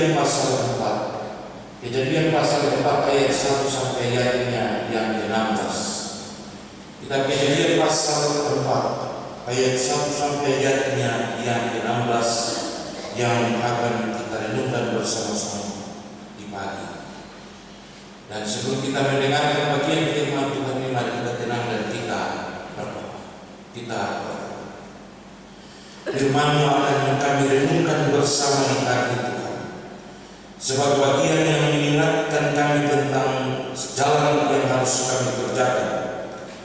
Kejadian pasal 4. Kejadian pasal 4 ayat 1 sampai ayatnya yang ke-16. Kitab Kejadian pasal 4 ayat 1 sampai ayatnya yang ke-16 yang akan kita renungkan bersama-sama di pagi. Dan sebelum kita mendengarkan bagian firman Tuhan ini, mari kita tenang dan kita berdoa. Kita berdoa. Firman-Mu akan kami renungkan bersama di pagi Tuhan, sebagai bagian yang mengingatkan kami tentang jalan yang harus kami kerjakan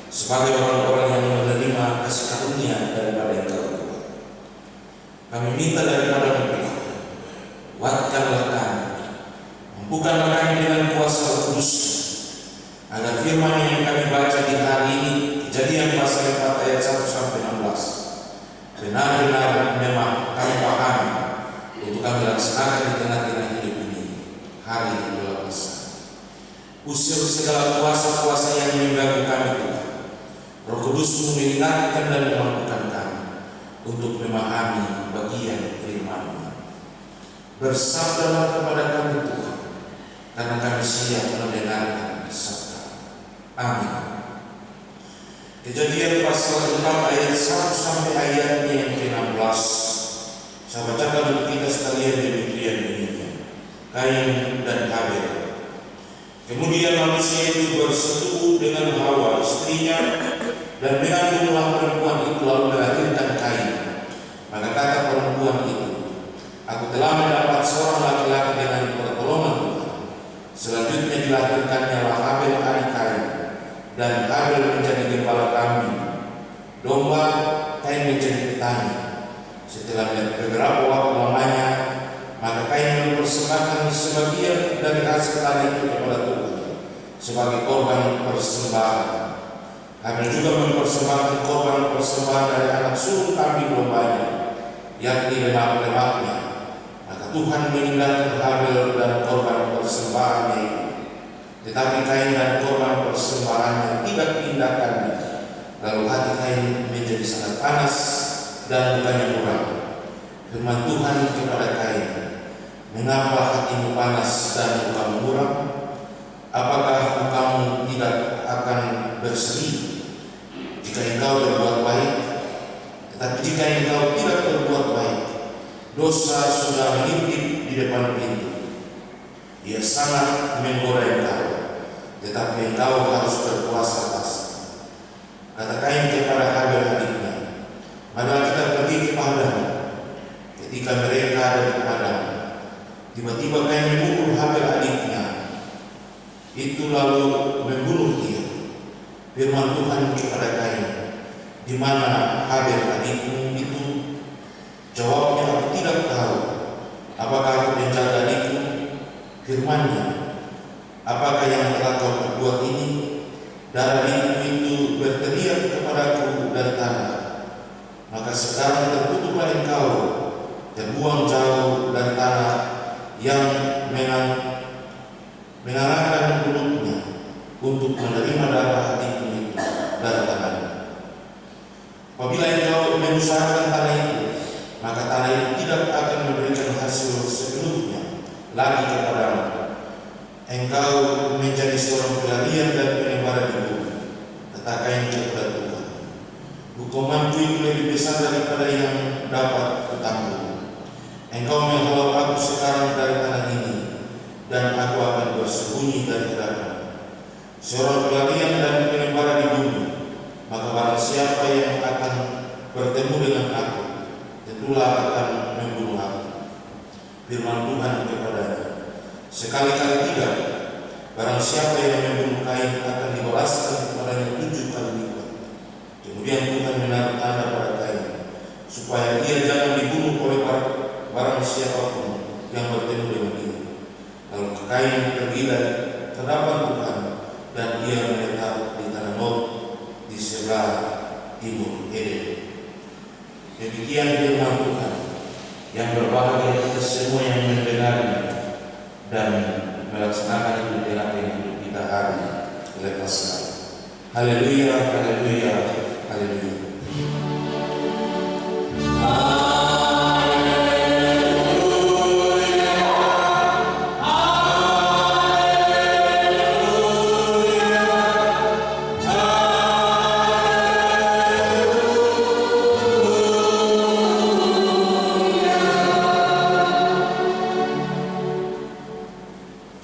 sebagai orang-orang yang menerima kasih karunia daripada Engkau Tuhan. Kami minta daripada-Mu Tuhan, kuatkanlah kami, mampukanlah kami dengan kuasa kudus, agar firman yang kami baca di hari ini, Kejadian pasal 4 ayat 1 sampai 16, benar-benar memang kami pahami untuk kami laksanakan di tengah-tengah hidup ini hari bulan puasa. Usir segala kuasa-kuasa yang mengganggu kami Tuhan. Roh Kudus mengingatkan dan memampukan kami untuk memahami bagian firman-Mu. Bersabdalah kepada kami Tuhan, karena kami siap mendengarkan sabda. Amin. Kejadian pasal 4 ayat 1 sampai ayatnya yang ke-16. Saya bacakan untuk kita sekalian demikian bunyinya. Kain dan Habel. Kemudian manusia itu bersetubuh dengan Hawa istrinya, dan mengandunglah perempuan itu lalu melahirkan Kain. Maka kata perempuan itu, aku telah mendapat seorang laki-laki dengan pertolongan Tuhan. Selanjutnya dilahirkannya Habel adik Kain, dan Habel menjadi gembala kambing domba, Kain menjadi petani. Setelah beberapa waktu lamanya, maka Kain mempersembahkan sebagian dari hasil tani itu kepada Tuhan sebagai korban persembahan. Habel juga mempersembahkan korban persembahan dari anak sulung kambing dombanya, yakni lemak-lemaknya. Maka Tuhan meninggalkan Habel dan korban persembahannya itu, tetapi Kain dan korban persembahannya tidak diindahkannya. Lalu hati Kain menjadi sangat panas dan bukannya murah. Firman Tuhan kepada Kain, mengapa hatimu panas dan bukanmu murah? Apakah kamu tidak akan berseri jika engkau berbuat baik? Tetapi jika engkau tidak berbuat baik, dosa sudah mengintip di depan pintu. Dia sangat menggoda engkau, tetapi engkau harus berpuasa pasti. Kata Kain kepada Habel adiknya, marilah kita pergi ke padang. Ketika mereka ada di padang, tiba-tiba Kain memukul Habel adiknya, itu lalu membunuh dia. Firman Tuhan kepada Kain, di mana Habel adikmu itu? Jawabnya, aku tidak tahu. Apakah aku menjaga adikmu? Firman-Nya, apakah yang telah kau perbuat ini? Darah itu berteriak kepadaku dari tanah. Maka sekarang terkutuklah engkau, terbuang jauh dari tanah yang mengarahkan mulutnya untuk menerima darah hatiku itu dari tanah. Apabila engkau mengusahakan tanah itu, maka tanah itu tidak akan memberikan hasil sepenuhnya lagi kepadamu. Engkau menjadi seorang pelarian dan pengembara di bumi. Kata Kain kepada Tuhan, hukumanku itu lebih besar daripada yang dapat kutanggung. Engkau menghalau aku sekarang dari tanah ini, dan aku akan bersembunyi dari hadapan-Mu. Seorang pelarian dan pengembara di bumi, maka barang siapa yang akan bertemu dengan aku, tentulah akan membunuh aku. Firman Tuhan kepadanya, sekali-kali tidak. Barang siapa yang membunuh Kain akan dibalaskan kepadanya 7 kali lipat. Kemudian Tuhan menaruh tanda pada Kain, supaya dia jangan dibunuh oleh barang siapapun yang bertemu dengan dia. Lalu Kain pergi dari hadapan Tuhan, dan ia menetap di tanah Nod di sebelah timur Eden. Demikian firman Tuhan. Yang berbahagia kita semua yang mendengarnya dan melaksanakan itu di tengah-tengah hidup kita hari lepas hari. Haleluya, haleluya, haleluya. Haleluya. 1 Korintus 13 ayat 1 sampai 2. Haleluya, haleluya, haleluya. Haleluya, haleluya, haleluya. Haleluya, haleluya, haleluya. Haleluya, haleluya, haleluya. Haleluya, haleluya, haleluya. Haleluya, haleluya, haleluya. Haleluya, haleluya, haleluya.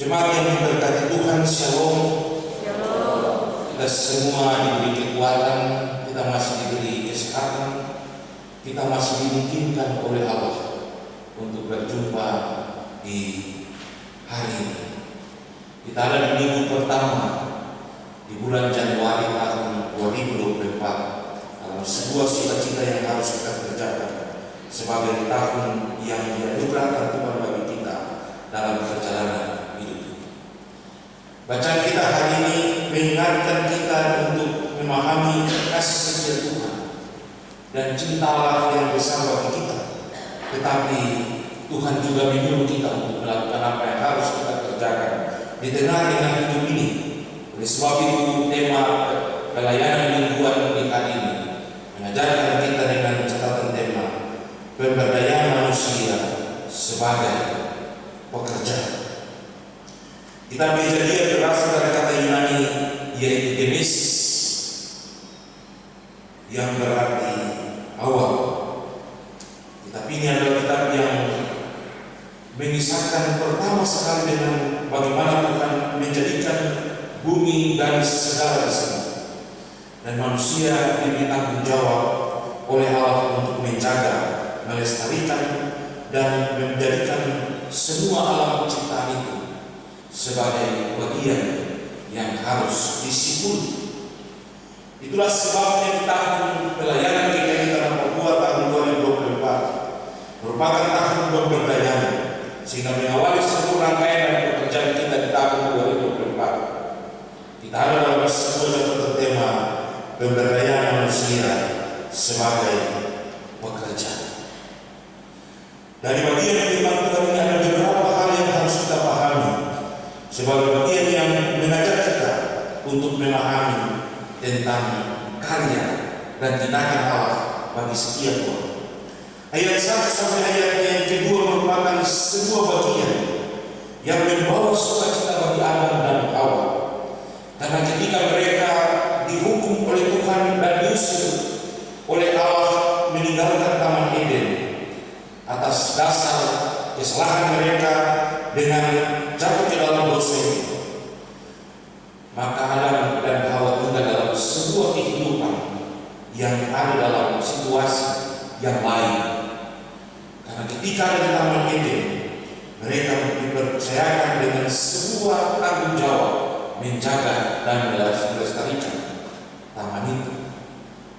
Jemaat yang diberkati Tuhan, Shalom. Kita semua diberi kekuatan, kita masih diberi kesehatan, kita masih dimungkinkan oleh Allah untuk berjumpa di hari ini. Kita ada di minggu pertama di bulan Januari tahun 2024 dalam sebuah cita-cita yang harus kita kerjakan sebagai tahun yang dianugerahkan Tuhan bagi kita dalam perjalanan hidup ini. Bacaan kita hari ini mengingatkan kita untuk memahami kasih setia Tuhan dan cinta Allah yang besar bagi kita. Tetapi Tuhan juga menyuruh kita untuk melakukan apa yang harus kita kerjakan di tengah hidup ini. Oleh sebab itu tema pelayanan mingguan di hari ini mengajarkan kita dengan catatan tema pemberdayaan manusia sebagai pekerja. Kita belajar berasal dari kata Yunani yaitu Genesis yang berarti awal. Tetapi ini adalah kitab yang mengisahkan pertama sekali dengan bagaimana Tuhan menjadikan bumi dan segala isi, dan manusia diberi tanggung jawab oleh Allah untuk menjaga, melestarikan, dan menjadikan semua alam ciptaan itu sebagai bagian yang harus disyukuri. Itulah sebabnya di tahun pelayanan kita ini dalam Papua tahun 2024 merupakan tahun pemberdayaan, sehingga mengawali seluruh rangkaian dan pekerjaan kita di tahun 2024. Kita ada dalam sebuah catatan tema pemberdayaan manusia sebagai pekerja. Dari bagian firman Tuhan ini ada beberapa hal yang harus kita pahami sebagai bagian yang mengajak kita untuk memahami tentang karya dan tindakan Allah bagi setiap orang. Ayat 1 sampai ayat yang kedua merupakan sebuah bagian yang membawa sukacita bagi Adam dan Hawa. Karena ketika mereka dihukum oleh Tuhan dan diusir oleh Allah meninggalkan Taman Eden atas dasar kesalahan mereka dengan jatuh ke dalam dosa ini, maka Adam dan Hawa tinggal dalam sebuah kehidupan yang ada dalam situasi yang lain. Karena ketika ada di Taman Eden, mereka dipercayakan dengan sebuah tanggung jawab menjaga dan melestarikan taman itu.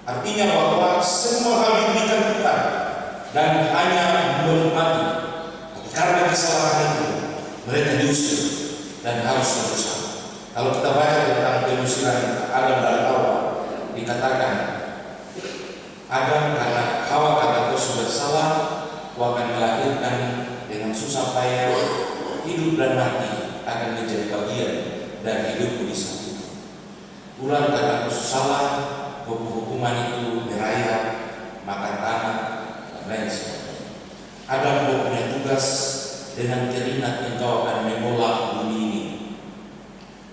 Artinya bahwa semua hal diberikan Tuhan dan hanya menikmati. Karena kesalahan itu mereka diusir dan harus berusaha. Kalau kita baca tentang pengusiran Adam dan Hawa, dikatakan Adam karena Hawa karena kau bersalah, kau akan melahirkan dengan susah payah, hidup dan mati akan menjadi bagian dan hidupku di saat itu. Ulang karena kau salah, hukuman itu merayap, makan tanah, dan lain sebagainya. Adam punya tugas dengan keringat yang kau akan mengolah bumi ini,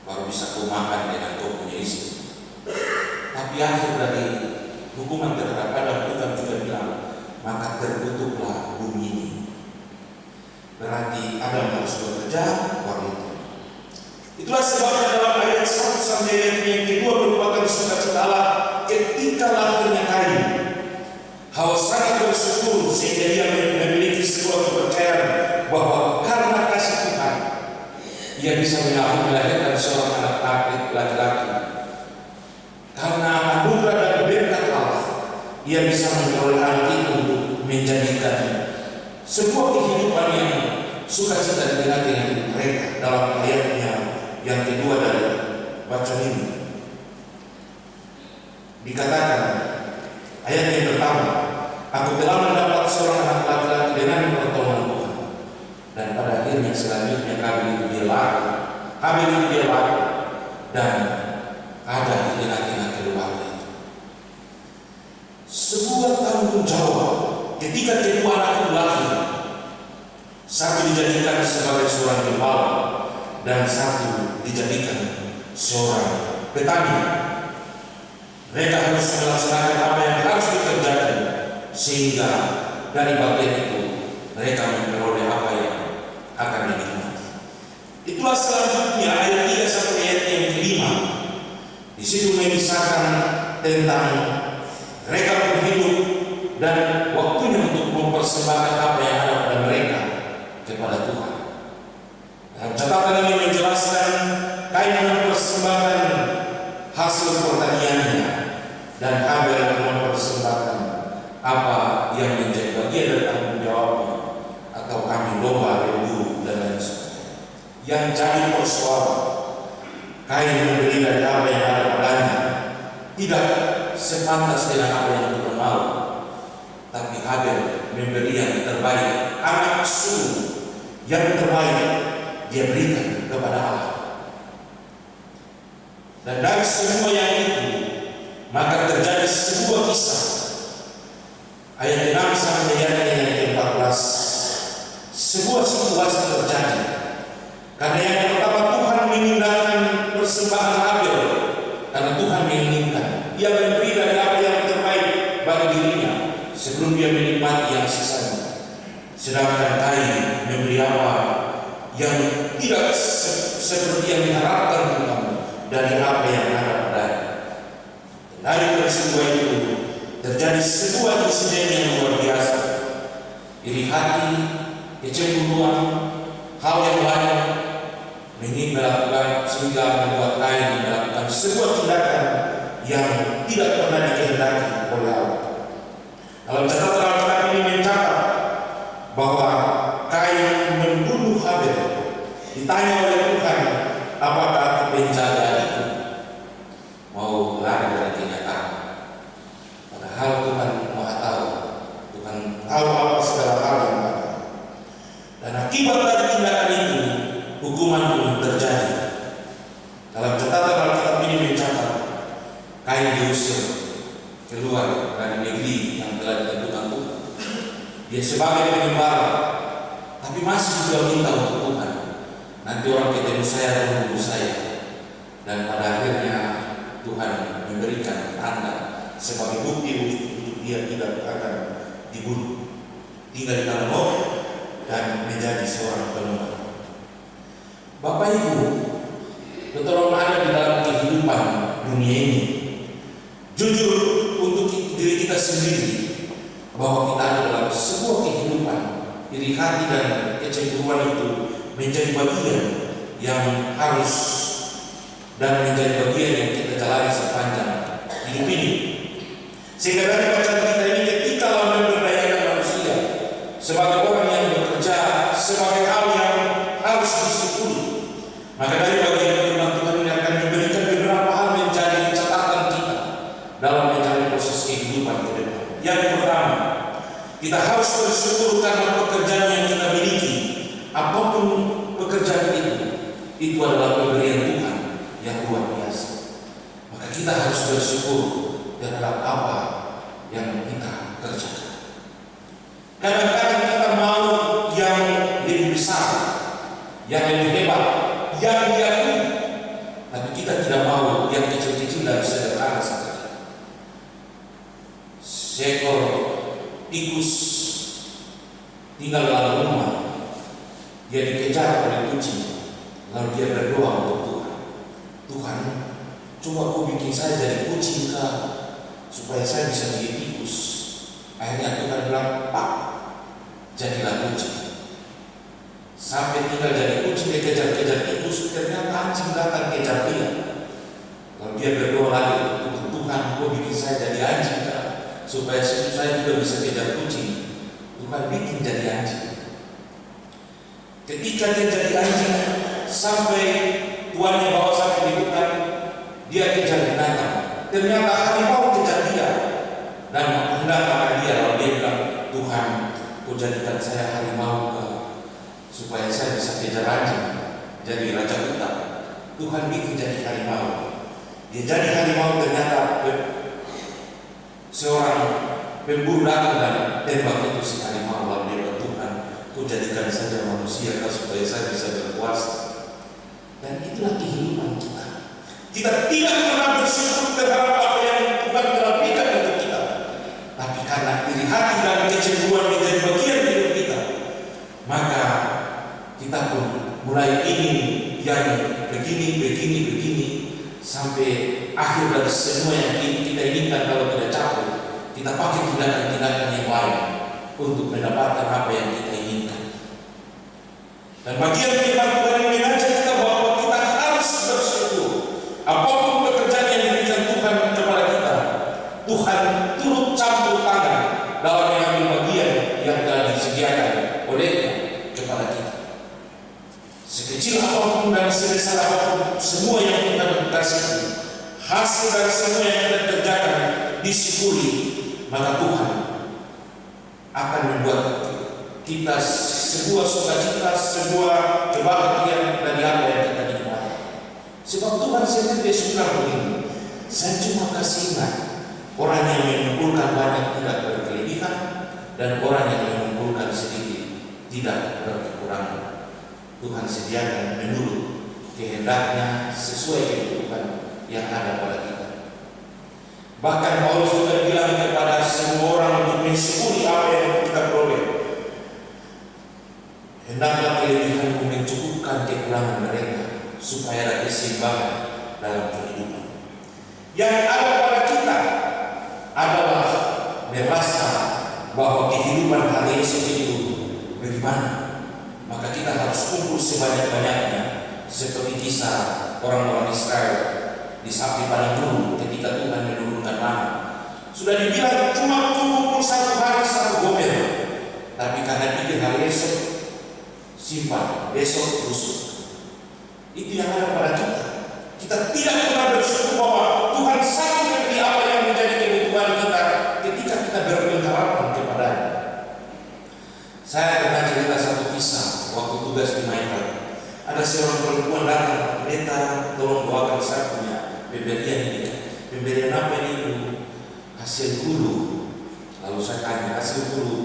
baru bisa kau makan dengan kau punya istri. Tapi akhir dari hukuman terhadap Adam, Tuhan juga bilang, maka terkutuklah bumi ini. Berarti Adam harus bekerja waktu itu. Itulah sebabnya dalam ayat 1 sampai ayat yang kedua merupakan sukacita Allah ketika lahirnya Kain. Hawa sangat bersyukur sehingga dia memiliki sebuah kepercayaan bahwa karena kasih Tuhan ia bisa melahirkan seorang anak laki-laki. Karena anugerah dan berkat Allah, ia bisa memperoleh anak itu untuk menjadikan sebuah kehidupan yang sukacita di tengah-tengah mereka. Dalam ayatnya yang kedua dari bacaan ini dikatakan, ayat yang pertama, aku telah mendapat seorang anak laki-laki dengan pertolongan Tuhan, dan pada akhirnya selanjutnya Habil itu dia lari dan ada di tengah-tengah keluarga itu. Sebuah tanggung jawab ketika kedua anak itu lahir, satu dijadikan sebagai seorang gembala dan satu dijadikan seorang petani. Mereka harus melaksanakan apa yang harus dikerjakan sehingga dari bagian itu mereka memperoleh apa yang akan dinikmati. Itulah Peristiwa selanjutnya ayat 3 sampai ayat yang kelima, di situ mengisahkan tentang mereka berhidup dan waktunya untuk mempersembahkan apa yang ada pada mereka kepada Tuhan. Dalam catatan ini menjelaskan Kain mempersembahkan hasil pertaniannya dan Habel mempersembahkan apa yang menjadi bagian dari tanggung jawabnya, atau kambing domba, lembu, dan lain sebagainya. Yang jadi persoalan, Kain memberi dari apa yang ada padanya tidak sepantas dengan apa yang Tuhan mau, tapi Habel memberi yang terbaik, anak sulung yang terbaik dia berikan kepada Allah. Dan dari semua yang itu, maka terjadi sebuah kisah. Ayat 6 sampai ayat 14, sebuah situasi terjadi. Karena yang pertama, Tuhan meninggalkan persembahan Habel karena Tuhan menginginkan dia memberi dari apa yang terbaik bagi dirinya sebelum dia menikmati yang sisanya. Sedangkan Kain memberi apa yang tidak seperti yang diharapkan Tuhan dari apa yang ada padanya. Dari peristiwa itu terjadi sebuah insiden yang luar biasa. Iri hati, kecemburuan, hal yang lain melakukan sehingga membuat Kain melakukan sebuah tindakan yang tidak pernah dikehendaki oleh Allah. Dalam catatan Alkitab ini mencatat bahwa Kain membunuh Habel. Ditanya oleh Tuhan, apakah penjaga itu mau lari dari kenyataan? Padahal Tuhan Maha tahu, Tuhan tahu apa segala hal yang ada. Dan akibat dari tindakan itu, hukuman pun terjadi. Dalam catatan Alkitab ini mencatat, Kain diusir keluar dari negeri yang telah ditentukan Tuhan. Dia sebagai pengembara, tapi masih juga minta untuk Tuhan. Nanti orang ketemu saya dan membunuh saya. Dan pada akhirnya Tuhan memberikan tanda sebagai bukti untuk dia tidak akan dibunuh, tinggal di tanah Moab dan menjadi seorang pengembara. Bapak Ibu, betul ada di dalam kehidupan dunia ini. Jujur untuk diri kita sendiri bahwa kita ada dalam sebuah kehidupan, iri hati dan kecemburuan itu menjadi bagian yang harus dan menjadi bagian yang kita jalani sepanjang hidup ini. Sehingga dari bacaan kita ini, ketika Allah memberdayakan manusia sebagai orang yang bekerja sebagai hal yang harus disyukuri, maka dari bagian firman Tuhan ini akan memberikan beberapa hal menjadi catatan kita dalam menjalani proses kehidupan ke depan. Yang pertama, kita harus bersyukur karena pekerjaan yang kita miliki. Apapun pekerjaan itu adalah pemberian Tuhan yang luar biasa. Maka kita harus bersyukur terhadap apa yang kita kerjakan. Kadang-kadang kita mau yang lebih besar, yang lebih hebat, yang diakui, tapi kita tidak mau yang kecil-kecil dan sederhana saja. Seekor tikus tinggal dalam rumah, dia dikejar oleh kucing, lalu dia berdoa untuk Tuhan. Tuhan, coba kau bikin saya jadi kucing kah, supaya saya bisa jadi tikus. Akhirnya Tuhan bilang, Pak, jadilah kucing. Sampai tinggal jadi kucing, dia kejar-kejar tikus, ternyata anjing datang kejar dia. Lalu dia berdoa lagi, Tuhan, kau bikin saya jadi anjing kah, supaya saya juga bisa kejar kucing. Tuhan bikin jadi anjing. Ketika dia jadi anjing, sampai tuannya bawa sampai di hutan, dia kejar binatang. Ternyata harimau kejar dia dan hendak makan dia. Lalu dia bilang, Tuhan, kau jadikan saya harimau supaya saya bisa kejar anjing, jadi raja hutan. Tuhan bikin jadi harimau. Dia jadi harimau, ternyata seorang pemburu datang dan tembak itu si harimau. Lalu dia bilang, Tuhan, kau jadikan saja manusia supaya saya bisa berkuasa. Dan itulah kehidupan kita. Kita tidak pernah bersyukur terhadap apa yang Tuhan telah berikan untuk kita. Tapi karena iri hati dan kecemburuan menjadi bagian hidup kita, maka kita pun mulai ini yang begini, sampai akhir dari semua yang kita inginkan. Kalau tidak capek, kita pakai tindakan-tindakan yang lain untuk mendapatkan apa yang kita inginkan. Dan bagian firman Tuhan ini mengajak kita bahwa kita harus bersyukur. Apapun pekerjaan yang diberikan Tuhan kepada kita, Tuhan turut campur tangan dalam mengambil bagian yang telah disediakan olehnya kepada kita. Sekecil apapun dan sebesar apapun, semua yang Tuhan kasih, hasil dari semua yang kita kerjakan disyukuri, maka Tuhan akan membuat kita sebuah sukacita, sebuah kebahagiaan dari apa yang kita nikmati. Sebab Tuhan sendiri sudah begini, saya cuma kasih ingat orang yang mengumpulkan banyak tidak berkelebihan, dan orang yang mengumpulkan sedikit tidak berkekurangan. Tuhan sediakan menurut kehendaknya sesuai kebutuhan yang ada pada kita. Bahkan Paulus juga bilang kepada semua orang untuk mensyukuri apa yang kita peroleh. Hendaklah kelebihanmu mencukupkan kekurangan mereka, supaya ada keseimbangan dalam kehidupan. Yang ada pada kita adalah merasa bahwa kehidupan hari esok itu bagaimana. Maka kita harus kumpul sebanyak-banyaknya, seperti kisah orang-orang Israel di sapi padang gurun ketika Tuhan menurunkan mana. Sudah dibilang cuma kumpul satu hari satu gomer, tapi karena pikir hari esok simpan, besok busuk. Itu yang ada pada kita. Kita tidak pernah bersyukur bahwa Tuhan sanggup memberi apa yang menjadi kebutuhan kita ketika kita berpengharapan kepada-Nya. Saya pernah cerita satu kisah waktu tugas di Maibrat. Ada seorang perempuan datang, "Pendeta, tolong doakan saya punya pemberian ini." "Pemberian apa ini, Bu?" "Hasil hulu." Lalu saya tanya, "Hasil hulu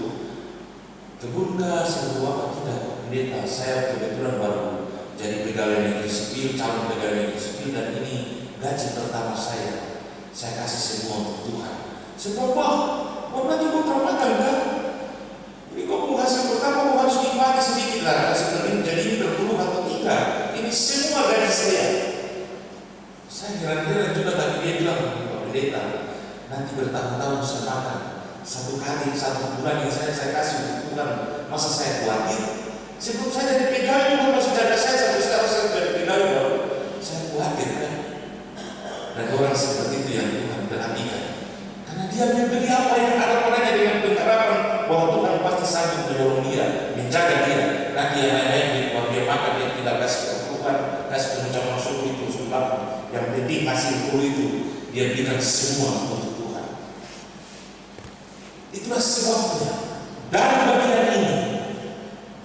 kebunkah sebuah apa?" "Tidak, Pendeta, saya kebetulan baru jadi pegawai negeri sipil, calon pegawai negeri sipil, dan ini gaji pertama saya. Saya kasih semua untuk Tuhan." "Sebab berarti kau termakan kan? Ini kau hasil pertama kau harus nikmati sedikit lah. Hasil jadi ini berpuluh atau tidak. Ini semua gaji saya." Saya heran-heran juga, tapi dia bilang, "Pak Pendeta, nanti bertahun-tahun saya makan. Satu hari, satu bulan yang saya kasih untuk Tuhan, masa saya khawatir? Sebelum saya jadi pegawai juga masih jaga saya, sampai sekarang saya jadi pegawai baru. Saya khawatir kan?" Dan orang seperti itu yang Tuhan perhatikan, karena dia memberi apa yang ada padanya dengan pengharapan bahwa Tuhan pasti sanggup menolong dia, menjaga dia. Nanti yang lain-lain kalau dia makan, dia tidak kasih ke Tuhan, kasih pengucapan syukur itu sudah. Yang penting hasil hulu itu dia berikan semua untuk Tuhan. Itulah sebabnya dari bagian ini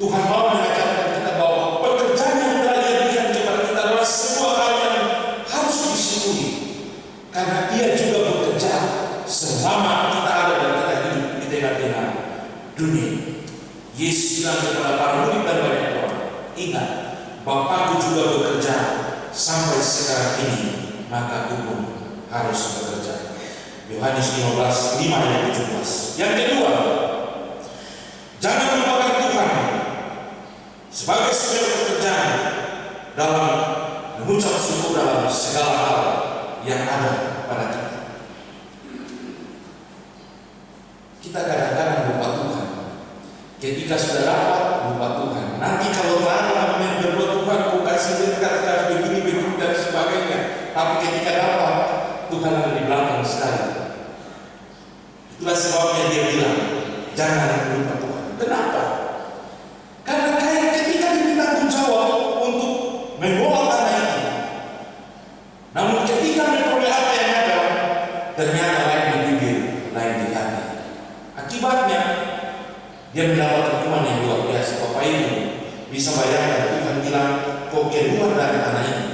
Tuhan mau mengajarkan kita bahwa pekerjaan yang telah Dia berikan kepada kita adalah sebuah hal yang harus disyukuri, karena Dia juga bekerja selama kita ada dan kita hidup di tengah-tengah dunia. Yesus bilang kepada para murid dan banyak orang, "Ingat, Bapakku juga bekerja sampai sekarang ini, maka Aku pun harus bekerja." Yohanes 15:5 ayat 17. Yang kedua, jangan melupakan Tuhan sebagai sumber pekerjaan dalam mengucap syukur dalam segala hal yang ada pada kita. Kita kadang-kadang lupa Tuhan. Ketika sudah dapat, lupa Tuhan. Nanti kalau telah berbuat Tuhan, kau kasih berkat begini dan sebagainya. Tapi ketika dapat, Tuhan ada di belakang sekali. Itulah sebabnya Dia bilang, jangan lupa Tuhan. Kenapa? Karena ketika diminta tanggung jawab untuk mengelola tanah itu, namun ketika memperoleh apa yang ada, ternyata lain di bibir, lain di hati. Akibatnya dia mendapat hukuman yang luar biasa. Bapak Ibu bisa bayangkan, Tuhan bilang, "Kau keluar dari tanah ini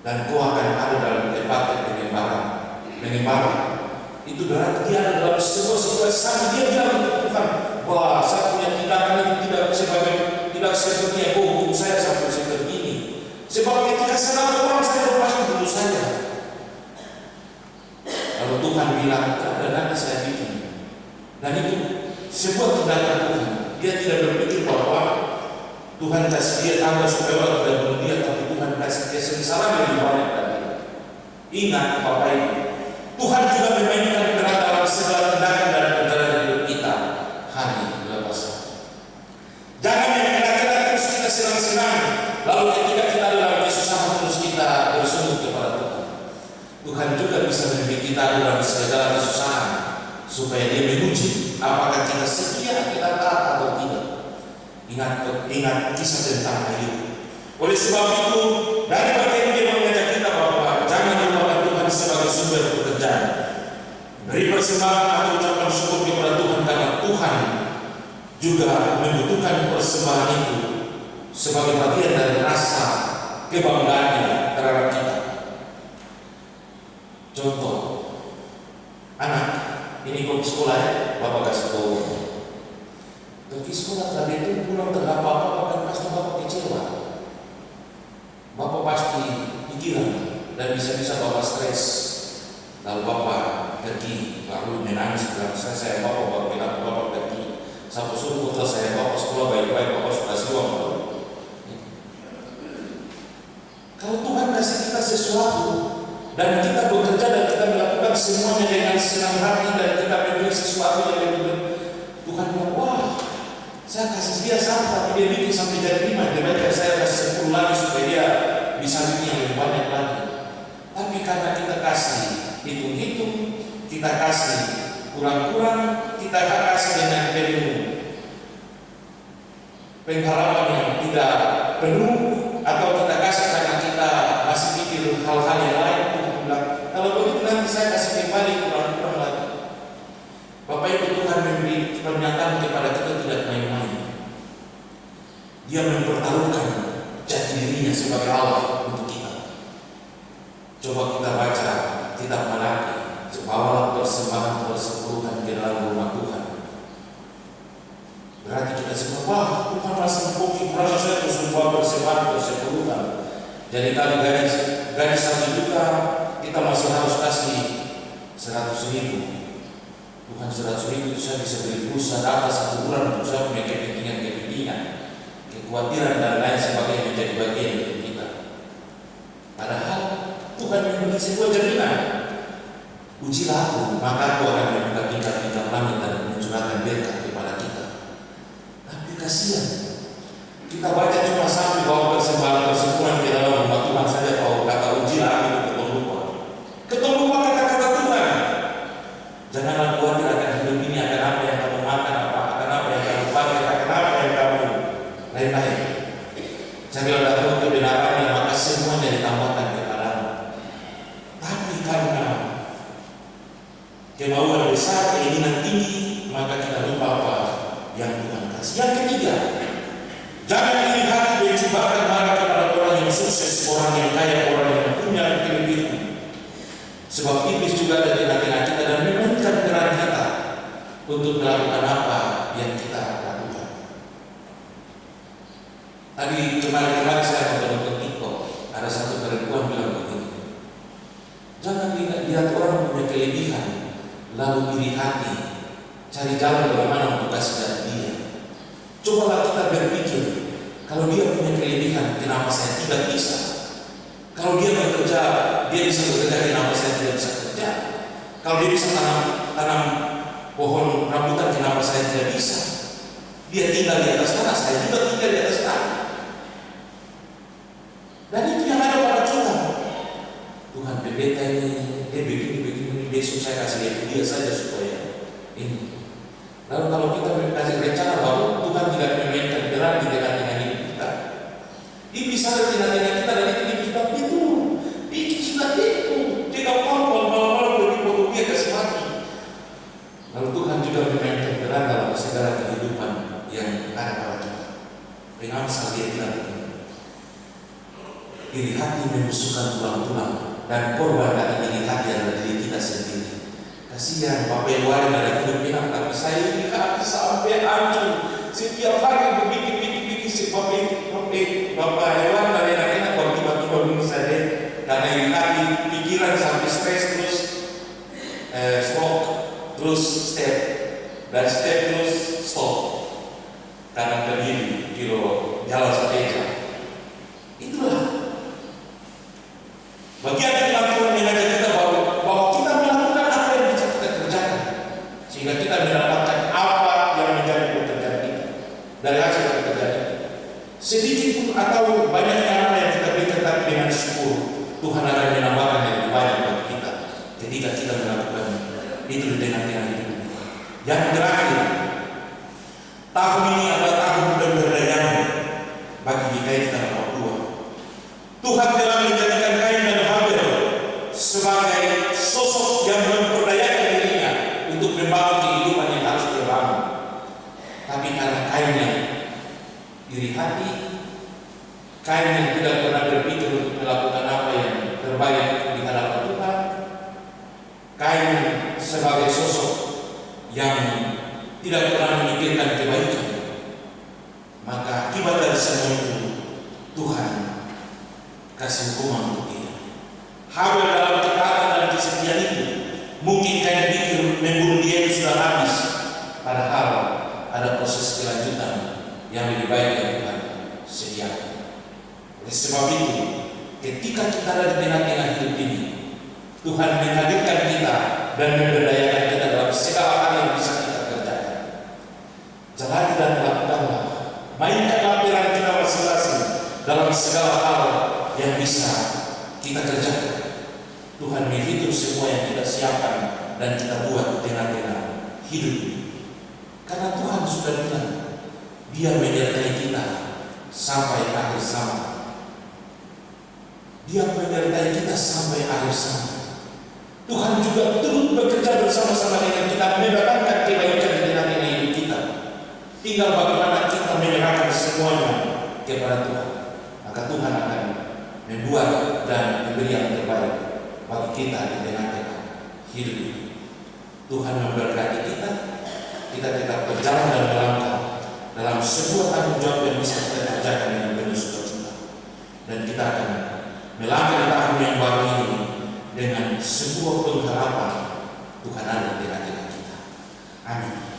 dan kau akan ada dalam tempat pengembara." Itu berarti dia ada dalam sebuah situasi. Dia bilang untuk Tuhan, "Wah, saya punya tindakan itu tidak seperti yang kau hukum saya sampai seperti ini. Sebab ketika saya orang saya lepaskan dulu saja." Lalu Tuhan bilang, "Nanti saya bikin." Dan itu sebuah tindakan Tuhan. Dia tidak berpikir bahwa Tuhan kasih dia tambah supaya orang tidak bunuh dia, tapi Tuhan kasih dia sengsara lebih banyak dari dia. Ingat Bapak Ibu, Tuhan juga memainkan peran dalam segala tindakan dan perjalanan hidup kita hari lepas hari. Jangan yang kira-kira terus kita senang-senang, lalu ketika kita dalam kesusahan terus kita bersujud kepada Tuhan. Tuhan juga bisa membimbing kita dalam segala kesusahan supaya dia menguji apakah kita setia, kita taat atau tidak. Ingat kisah tentang Ayub. Oleh sebab itu, dari bagian dia mengajak kita bahwa jangan lupakan Tuhan sebagai sumber pekerjaan. Beri persembahan atau ucapan syukur kepada Tuhan karena Tuhan juga membutuhkan persembahan itu sebagai bagian dari rasa kebanggaannya terhadap kita. Contoh, anak ini pergi sekolah ya, Bapak kasih tahu. Pergi sekolah tadi itu pulang tak apa-apa, kan pasti Bapak kecewa. Bapak pasti pikiran dan bisa-bisa Bapak stres. Lalu Bapak pergi, lalu menangis bilang saya Bapak baru kenapa Bapak pergi. Sampai suruh putra saya Bapak sekolah baik-baik, Bapak sudah siwa. Kalau Tuhan kasih kita sesuatu dan kita bekerja dan kita melakukan semuanya dengan senang hati dan kita memberi sesuatu yang benar, Tuhan bilang, wah, saya kasih dia satu tapi dia bikin sampai jadi 5, dia baca saya kasih 10 lagi supaya dia bisa bikin yang lebih banyak lagi. Tapi karena kita kasih hitung-hitung, kita kasih kurang-kurang, kita kasih dengan penuh pengharapan yang tidak penuh, atau kita kasih karena kita masih pikir hal-hal yang lain. Tuhan bilang, kalau begitu nanti saya kasih kembali kurang-kurang lagi. Bapak Ibu, Tuhan memberi pernyataan kepada kita tidak main-main. Dia mempertaruhkan jati dirinya sebagai Allah untuk kita. Coba kita baca kitab Malaki, bawalah persembahan persepuluhan ke dalam rumah Tuhan. Berarti kita semua, wah Tuhan masih mempunyai kurang saya terus membawa persembahan persepuluhan. Jadi kali gaji 1 juta, kita masih harus kasih 100.000. Bukan 100.000 itu saya bisa beli pulsa data 1 bulan untuk saya punya kepentingan, kekhawatiran dan lain sebagainya menjadi bagian dari kita. Padahal Tuhan memberi sebuah jaminan. Ujilah aku, maka aku akan membuka tingkat-tingkat langit dan mencurahkan berkat kepada kita. Tapi kasihan, kita baca cuma sampai bahwa persembahan persepuluhan di dalam rumah Tuhan saja, bahwa kata ujilah aku ketemu lupa kata-kata Tuhan. Janganlah khawatir akan hidup ini, akan apa yang kamu makan, akan apa yang kamu pakai, akan apa yang kamu lain-lain. Carilah dahulu kebenarannya, maka semuanya ditambahkan kepadamu. Tapi karena kemauan besar, keinginan tinggi, maka kita lupa apa yang Tuhan kasih. Yang ketiga, jangan iri hati mencibahkan marah kepada orang yang sukses, orang yang kaya, orang yang punya kelebihan. Sebab iblis juga ada di tengah-tengah kita dan memainkan peran kita untuk melakukan apa yang kita lakukan. Tadi kemarin saya nonton TikTok, ada satu perempuan bilang begini, jangan lihat orang punya kelebihan lalu iri hati, cari jalan bagaimana untuk kasih dari dia. Cobalah kita berpikir, kalau dia punya kelebihan, kenapa saya tidak bisa? Kalau dia bekerja, dia bisa bekerja, kenapa saya tidak bisa kerja? Kalau dia bisa tanam pohon rambutan, kenapa saya tidak bisa? Dia tinggal di atas tanah, saya juga tinggal di atas tanah. Dan itu yang ada pada kita. Tuhan pendeta ini, dia begini, besok saya kasih dia saja supaya ini. Lalu kalau kita kasih rencana bahwa Tuhan tidak memainkan peran di tengah-tengah hidup kita, dia bisa di tengah-tengah kita dan itu sudah tidak mau begitu dia kasih mati. Lalu Tuhan juga memainkan peran dalam segala kehidupan yang ada pada kita. Dengan dia bilang iri hati membusukkan tulang-tulang dan korban dari iri hati adalah diri kita sendiri. Kasihan Bapak Ibu ada hidup enak, tapi saya iri hati sampai hancur. Setiap hari begitu Bapak Iwan dari enak kalau tiba-tiba begini saja. Karena iri hati, pikiran sampai stres terus stroke, terus step, dan step terus stop. Karena berdiri, jalan sepeda. Itulah bagian dari Al-Quran mengajak kita bahwa kita melakukan apa yang bisa kita kerjakan, sehingga kita mendapatkan apa yang menjadi pekerjaan kita dari hasil pekerjaan kita. Sedikit pun atau banyaknya apa yang kita berikan, tapi dengan syukur Tuhan akan menambahkan yang lebih banyak bagi kita ketika kita melakukan itu di tengah-tengah hidup. Yang terakhir, tahun ini adalah tahun pemberdayaan bagi GKI Tanah Papua. Tuhan telah menjadikan Kain dan Habel sebagai sosok yang memperdayakan dirinya untuk membangun kehidupan yang harus dibangun. Tapi karena Kain yang iri hati, Kain yang tidak pernah berpikir untuk melakukan apa yang terbaik di hadapan Tuhan, Kain sebagai sosok yang tidak pernah memikirkan kebaikan, maka akibat dari semua itu Tuhan kasih hukuman untuk dia. Habel dalam ketaatan dan kesetiaan itu, mungkin Kain pikir membunuh dia itu sudah habis, padahal ada proses kelanjutan yang lebih baik yang Tuhan sediakan. Oleh sebab itu, ketika kita ada di tengah-tengah hidup ini, Tuhan menghadirkan kita dan memberdayakan kita dalam segala hal yang bisa kita kerjakan. Jalani dan lakukanlah, mainkanlah peran kita masing-masing dalam segala hal yang bisa kita kerjakan. Tuhan menghitung semua yang kita siapkan dan kita buat di tengah-tengah hidup ini. Karena Tuhan sudah bilang, Dia menyertai kita sampai akhir zaman. Dia menyertai kita sampai akhir zaman. Tuhan juga turut bekerja bersama-sama dengan kita, mendatangkan kebaikan di tengah-tengah hidup kita. Tinggal bagaimana kita menyerahkan semuanya kepada Tuhan. Maka Tuhan akan membuat dan memberi yang terbaik bagi kita di tengah-tengah hidup ini. Tuhan memberkati kita, kita tetap berjalan dan melangkah dalam sebuah tanggung jawab yang bisa kita kerjakan dengan penuh sukacita. Dan kita akan melangkah di tahun yang baru ini dengan sebuah pengharapan Tuhan ada di tengah-tengah kita. Amin.